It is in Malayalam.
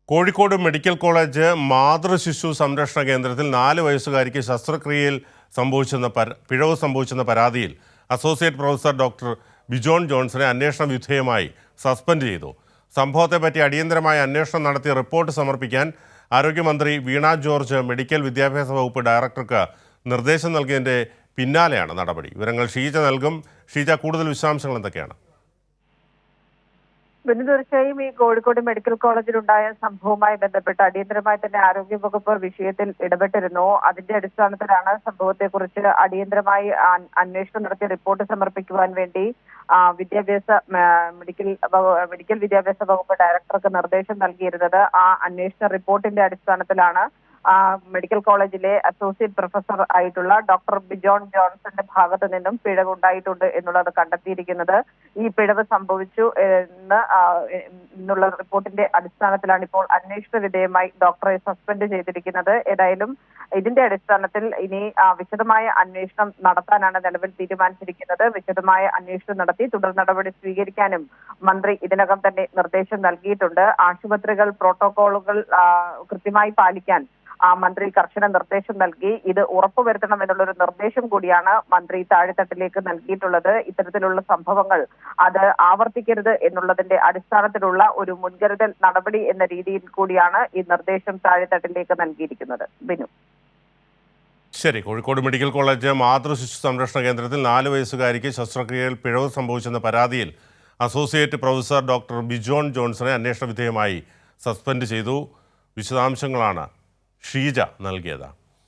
കോഴിക്കോട് മെഡിക്കൽ കോളേജ് മാതൃശിശു സംരക്ഷണ കേന്ദ്രത്തിൽ 4 വയസ്സുകാരിക്ക് ശസ്ത്രക്രിയയിൽ പിഴവ് സംഭവിച്ചെന്ന പരാതിയിൽ അസോസിയേറ്റ് പ്രൊഫസർ ഡോക്ടർ ബിജോൺ ജോൺസനെ അന്വേഷണ വിധേയമായി സസ്പെൻഡ് ചെയ്തു. സംഭവത്തെപ്പറ്റി അടിയന്തരമായ അന്വേഷണം നടത്തി റിപ്പോർട്ട് സമർപ്പിക്കാൻ ആരോഗ്യമന്ത്രി വീണ ജോർജ് മെഡിക്കൽ വിദ്യാഭ്യാസ വകുപ്പ് ഡയറക്ടർക്ക് നിർദ്ദേശം നൽകിയതിൻ്റെ പിന്നാലെയാണ് നടപടി. വിവരങ്ങൾ ഷീജ നൽകും. ഷീജ, കൂടുതൽ വിശദാംശങ്ങൾ എന്തൊക്കെയാണ്? തീർച്ചയായും ഈ കോഴിക്കോട് മെഡിക്കൽ കോളേജിലുണ്ടായ സംഭവവുമായി ബന്ധപ്പെട്ട് അടിയന്തരമായി തന്നെ ആരോഗ്യവകുപ്പ് വിഷയത്തിൽ ഇടപെട്ടിരുന്നു. അതിന്റെ അടിസ്ഥാനത്തിലാണ് സംഭവത്തെക്കുറിച്ച് അടിയന്തരമായി അന്വേഷണം നടത്തി റിപ്പോർട്ട് സമർപ്പിക്കുവാൻ വേണ്ടി മെഡിക്കൽ വിദ്യാഭ്യാസ വകുപ്പ് ഡയറക്ടർക്ക് നിർദ്ദേശം നൽകിയിരുന്നത്. ആ അന്വേഷണ റിപ്പോർട്ടിന്റെ അടിസ്ഥാനത്തിലാണ് മെഡിക്കൽ കോളേജിലെ അസോസിയേറ്റ് പ്രൊഫസർ ആയിട്ടുള്ള ഡോക്ടർ ബിജോൺ ജോൺസന്റെ ഭാഗത്തു നിന്നും പിഴവുണ്ടായിട്ടുണ്ട് എന്നുള്ളത് കണ്ടെത്തിയിരിക്കുന്നത്. ഈ പിഴവ് സംഭവിച്ചു എന്നുള്ള റിപ്പോർട്ടിന്റെ അടിസ്ഥാനത്തിലാണ് ഇപ്പോൾ അന്വേഷണ വിധേയമായി ഡോക്ടറെ സസ്പെൻഡ് ചെയ്തിരിക്കുന്നത്. ഏതായാലും ഇതിന്റെ അടിസ്ഥാനത്തിൽ ഇനി വിശദമായ അന്വേഷണം നടത്താനാണ് നിലവിൽ തീരുമാനിച്ചിരിക്കുന്നത്. വിശദമായ അന്വേഷണം നടത്തി തുടർ നടപടി സ്വീകരിക്കാനും മന്ത്രി ഇതിനകം തന്നെ നിർദ്ദേശം നൽകിയിട്ടുണ്ട്. ആശുപത്രികൾ പ്രോട്ടോകോളുകൾ കൃത്യമായി പാലിക്കാൻ മന്ത്രി കർശന നിർദ്ദേശം നൽകി. ഇത് ഉറപ്പുവരുത്തണം എന്നുള്ളൊരു നിർദ്ദേശം കൂടിയാണ് മന്ത്രി താഴെത്തട്ടിലേക്ക് നൽകിയിട്ടുള്ളത്. ഇത്തരത്തിലുള്ള സംഭവങ്ങൾ അത് ആവർത്തിക്കരുത് എന്നുള്ളതിന്റെ അടിസ്ഥാനത്തിലുള്ള ഒരു മുൻകരുതൽ നടപടി എന്ന രീതിയിൽ കൂടിയാണ് ഈ നിർദ്ദേശം താഴെത്തട്ടിലേക്ക് നൽകിയിരിക്കുന്നത്. ബിനു. ശരി, കോഴിക്കോട് മെഡിക്കൽ കോളേജ് മാതൃശിശു സംരക്ഷണ കേന്ദ്രത്തിൽ 4 വയസ്സുകാരിക്ക് ശസ്ത്രക്രിയയിൽ പിഴവ് സംഭവിച്ചെന്ന പരാതിയിൽ അസോസിയേറ്റ് പ്രൊഫസർ ഡോക്ടർ ബിജോൺ ജോൺസനെ അന്വേഷണ വിധേയമായി സസ്പെൻഡ് ചെയ്തു. വിശദാംശങ്ങളാണ് ഷീജ നൽകിയത്.